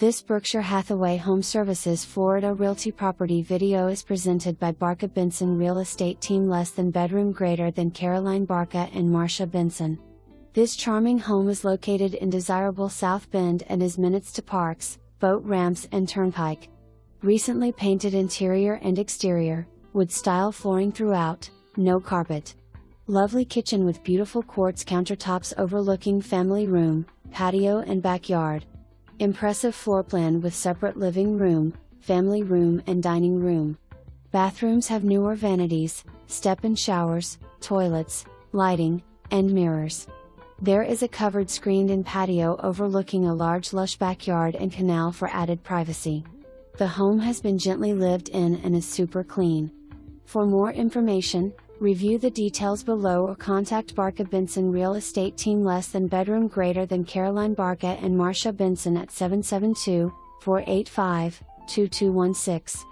This Berkshire Hathaway HomeServices Florida Realty property video is presented by Barca Benson Real Estate Team. Less than bedroom greater than Caroline Barca and Marcia Benson. This charming home is located in desirable South Bend and is minutes to parks, boat ramps and turnpike. Recently painted interior and exterior, wood style flooring throughout, no carpet. Lovely kitchen with beautiful quartz countertops overlooking family room, patio and backyard. Impressive floor plan with separate living room, family room and dining room. Bathrooms have newer vanities, step-in showers, toilets, lighting, and mirrors. There is a covered screened-in patio overlooking a large lush backyard and canal for added privacy. The home has been gently lived in and is super clean. For more information, review the details below or contact Barca Benson Real Estate Team. Less than bedroom greater than Caroline Barca and Marcia Benson at 772-485-2216.